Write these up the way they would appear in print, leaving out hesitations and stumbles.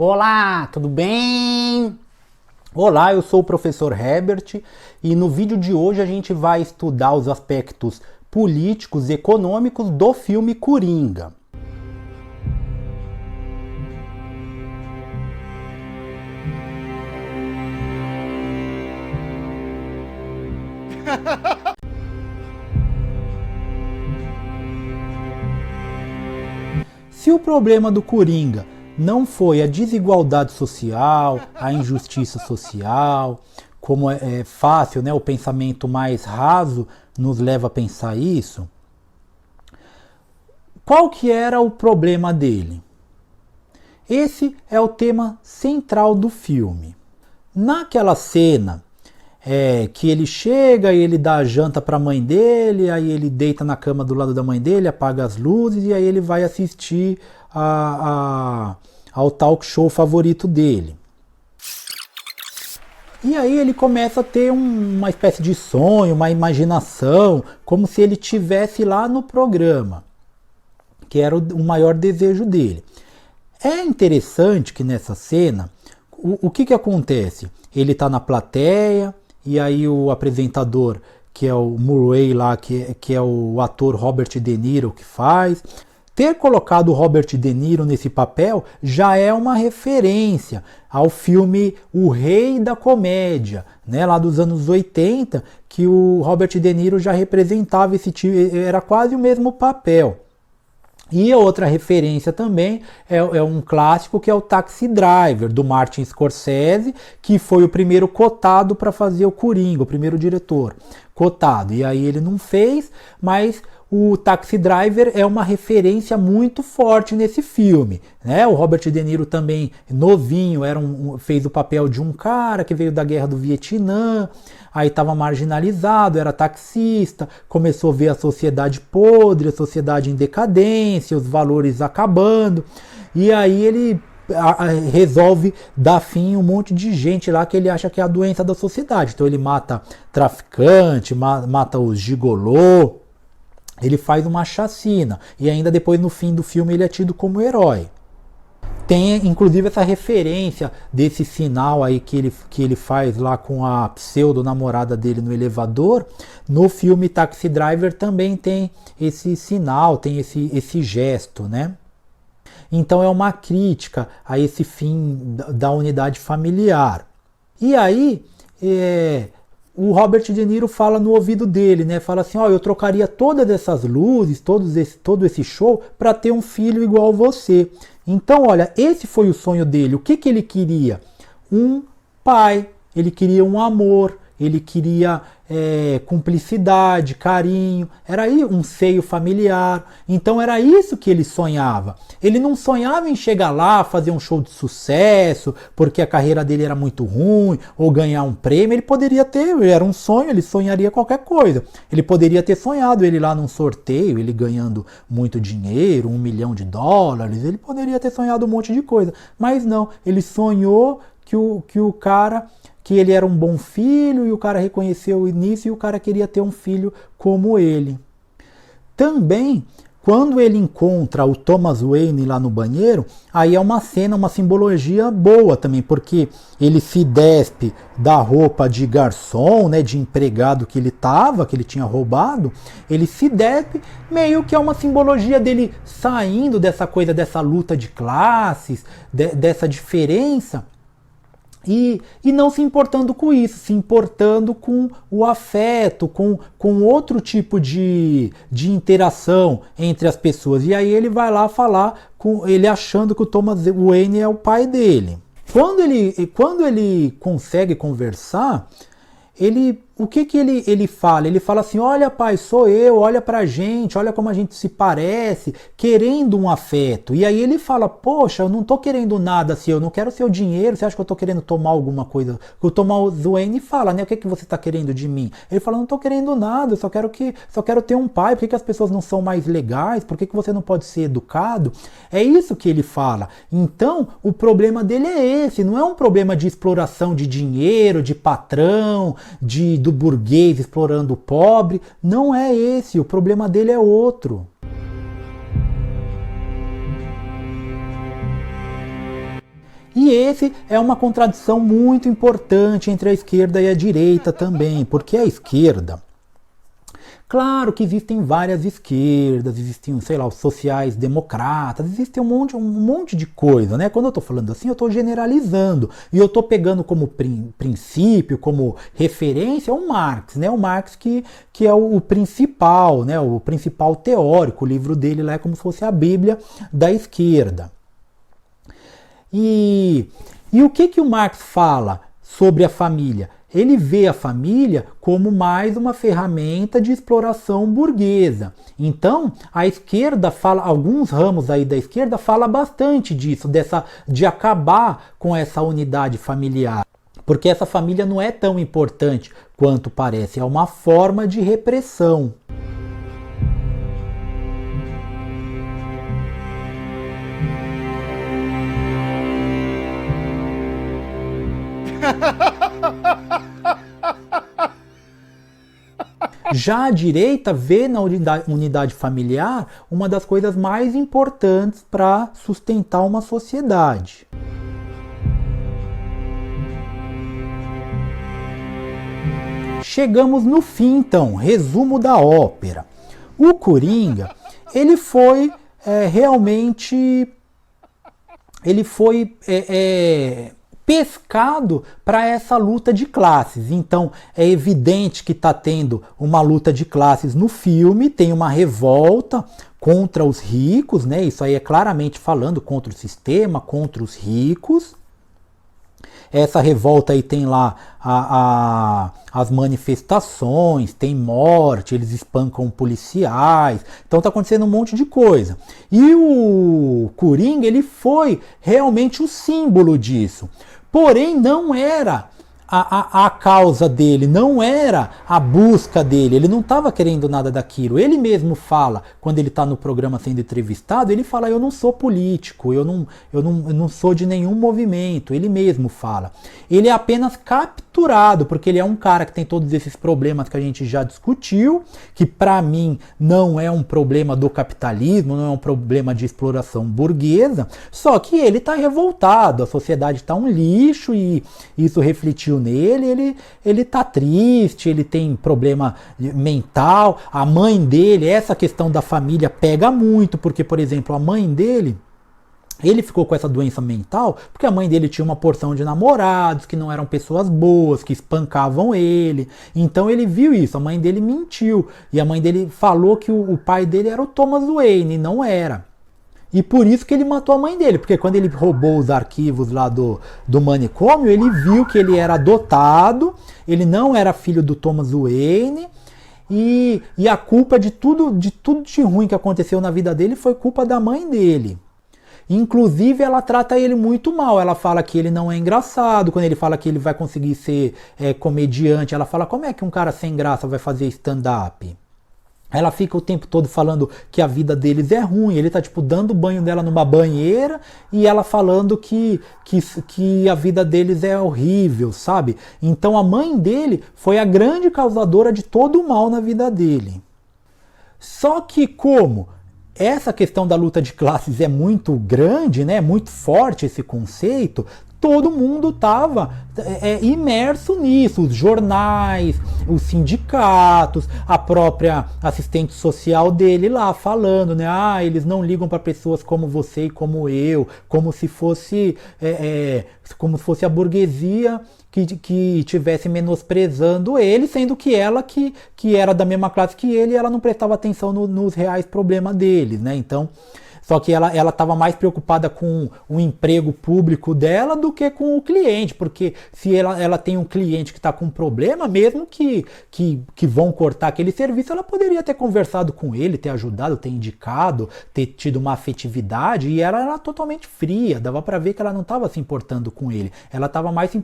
Olá, tudo bem? Olá, eu sou o professor Herbert e no vídeo de hoje a gente vai estudar os aspectos políticos e econômicos do filme Coringa. Se o problema do Coringa não foi a desigualdade social, a injustiça social, como é fácil, né, o pensamento mais raso nos leva a pensar isso, qual que era o problema dele? Esse é o tema central do filme. Naquela cena que ele chega e ele dá a janta para a mãe dele, aí ele deita na cama do lado da mãe dele, apaga as luzes e aí ele vai assistir ao talk show favorito dele. E aí ele começa a ter uma espécie de sonho, uma imaginação, como se ele estivesse lá no programa, que era o maior desejo dele. É interessante que nessa cena, o que acontece? Ele está na plateia, e aí o apresentador, que é o Murray lá, que é o ator Robert De Niro que faz. Ter colocado o Robert De Niro nesse papel já é uma referência ao filme O Rei da Comédia, né, lá dos anos 80, que o Robert De Niro já representava esse tipo, era quase o mesmo papel. E a outra referência também é um clássico que é o Taxi Driver, do Martin Scorsese, que foi o primeiro cotado para fazer o Coringa, o primeiro diretor cotado. E aí ele não fez, mas o Taxi Driver é uma referência muito forte nesse filme, né? O Robert De Niro também, novinho, fez o papel de um cara que veio da guerra do Vietnã, aí estava marginalizado, era taxista, começou a ver a sociedade podre, a sociedade em decadência, os valores acabando, e aí ele resolve dar fim a um monte de gente lá que ele acha que é a doença da sociedade. Então ele mata traficante, mata os gigolô, ele faz uma chacina, e ainda depois no fim do filme ele é tido como herói. Tem inclusive essa referência desse sinal aí que ele faz lá com a pseudo-namorada dele no elevador. No filme Taxi Driver também tem esse sinal, tem esse gesto, né? Então é uma crítica a esse fim da unidade familiar. E aí, o Robert De Niro fala no ouvido dele, né? Fala assim, eu trocaria todas essas luzes, todo esse show para ter um filho igual você. Então, olha, esse foi o sonho dele. O que ele queria? Um pai, ele queria um amor, ele queria cumplicidade, carinho, era aí um seio familiar. Então era isso que ele sonhava. Ele não sonhava em chegar lá, fazer um show de sucesso, porque a carreira dele era muito ruim, ou ganhar um prêmio. Ele poderia ter, era um sonho, ele sonharia qualquer coisa. Ele poderia ter sonhado ele lá num sorteio, ele ganhando muito dinheiro, $1 milhão, ele poderia ter sonhado um monte de coisa. Mas não, ele sonhou que ele era um bom filho, e o cara reconheceu nisso, e o cara queria ter um filho como ele. Também, quando ele encontra o Thomas Wayne lá no banheiro, aí é uma cena, uma simbologia boa também, porque ele se despe da roupa de garçom, né, de empregado que ele tinha roubado, ele se despe, meio que é uma simbologia dele saindo dessa coisa, dessa luta de classes, dessa diferença, e não se importando com isso, se importando com o afeto, com outro tipo de interação entre as pessoas. E aí ele vai lá falar com ele achando que o Thomas Wayne é o pai dele. Quando ele consegue conversar, o que ele fala? Ele fala assim, olha pai, sou eu, olha pra gente, olha como a gente se parece, querendo um afeto. E aí ele fala, poxa, eu não tô querendo nada assim, eu não quero seu dinheiro, você acha que eu tô querendo tomar alguma coisa? O Thomas Wayne fala, né, o que você tá querendo de mim? Ele fala, não tô querendo nada, eu só quero ter um pai, por que as pessoas não são mais legais? Por que você não pode ser educado? É isso que ele fala. Então, o problema dele é esse, não é um problema de exploração de dinheiro, de patrão, do burguês explorando o pobre, não é esse, o problema dele é outro. E esse é uma contradição muito importante entre a esquerda e a direita também, porque a esquerda, claro que existem várias esquerdas, existem, sei lá, os sociais-democratas, existe um monte de coisa, né? Quando eu estou falando assim, eu estou generalizando, e eu estou pegando como princípio, como referência, o Marx, né? O Marx que é o principal, né? O principal teórico, o livro dele lá é como se fosse a Bíblia da esquerda. E o que o Marx fala sobre a família? Ele vê a família como mais uma ferramenta de exploração burguesa. Então, a esquerda fala, alguns ramos aí da esquerda fala bastante disso, de acabar com essa unidade familiar. Porque essa família não é tão importante quanto parece, é uma forma de repressão. Já a direita vê na unidade familiar uma das coisas mais importantes para sustentar uma sociedade. Chegamos no fim, então, resumo da ópera. O Coringa, ele foi realmente... Ele foi pescado para essa luta de classes. Então é evidente que está tendo uma luta de classes no filme, tem uma revolta contra os ricos, né? Isso aí é claramente falando contra o sistema, contra os ricos. Essa revolta aí tem lá as manifestações, tem morte, eles espancam policiais, então tá acontecendo um monte de coisa. E o Coringa, ele foi realmente o símbolo disso. Porém, não era a causa dele, não era a busca dele, ele não estava querendo nada daquilo. Ele mesmo fala, quando ele está no programa sendo entrevistado, ele fala, eu não sou político, eu não sou de nenhum movimento, ele mesmo fala. Ele é apenas capturado, porque ele é um cara que tem todos esses problemas que a gente já discutiu, que para mim não é um problema do capitalismo, não é um problema de exploração burguesa, só que ele está revoltado, a sociedade está um lixo e isso refletiu nele, ele tá triste, ele tem problema mental, a mãe dele, essa questão da família pega muito, porque, por exemplo, a mãe dele, ele ficou com essa doença mental porque a mãe dele tinha uma porção de namorados que não eram pessoas boas, que espancavam ele. Então ele viu isso, a mãe dele mentiu, e a mãe dele falou que o pai dele era o Thomas Wayne, e não era. E por isso que ele matou a mãe dele, porque quando ele roubou os arquivos lá do manicômio, ele viu que ele era adotado, ele não era filho do Thomas Wayne, e a culpa de tudo de ruim que aconteceu na vida dele foi culpa da mãe dele. Inclusive, ela trata ele muito mal, ela fala que ele não é engraçado, quando ele fala que ele vai conseguir ser comediante, ela fala, como é que um cara sem graça vai fazer stand-up? Ela fica o tempo todo falando que a vida deles é ruim, ele tá tipo dando banho dela numa banheira e ela falando que a vida deles é horrível, sabe? Então a mãe dele foi a grande causadora de todo o mal na vida dele. Só que como essa questão da luta de classes é muito grande, né? Muito forte esse conceito, todo mundo estava imerso nisso, os jornais, os sindicatos, a própria assistente social dele lá falando, né? Ah, eles não ligam para pessoas como você e como eu, como se fosse a burguesia que estivesse menosprezando ele, sendo que ela que era da mesma classe que ele, ela não prestava atenção nos reais problemas deles, né? Então, só que ela estava mais preocupada com o emprego público dela do que com o cliente, porque se ela tem um cliente que está com um problema, mesmo que vão cortar aquele serviço, ela poderia ter conversado com ele, ter ajudado, ter indicado, ter tido uma afetividade, e ela era totalmente fria, dava para ver que ela não estava se importando com ele, ela estava mais se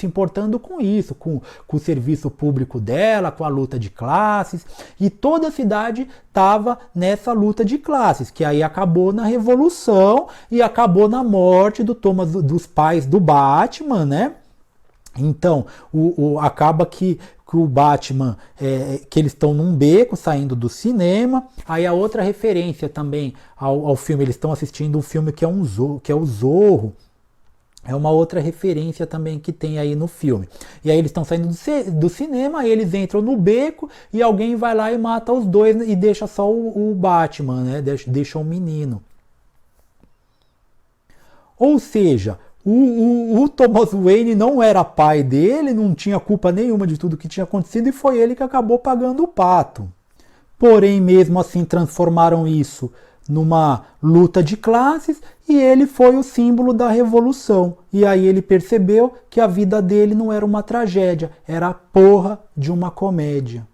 importando com isso, com o serviço público dela, com a luta de classes, e toda a cidade estava nessa luta de classes, que aí acabou na Revolução e acabou na morte dos pais do Batman, né? Então, acaba que o Batman, que eles estão num beco saindo do cinema. Aí a outra referência também ao filme, eles estão assistindo um filme que é o Zorro. É uma outra referência também que tem aí no filme. E aí eles estão saindo do cinema, eles entram no beco e alguém vai lá e mata os dois e deixa só o Batman, né? Deixa o menino. Ou seja, o Thomas Wayne não era pai dele, não tinha culpa nenhuma de tudo que tinha acontecido e foi ele que acabou pagando o pato. Porém, mesmo assim, transformaram isso numa luta de classes e ele foi o símbolo da revolução. E aí ele percebeu que a vida dele não era uma tragédia, era a porra de uma comédia.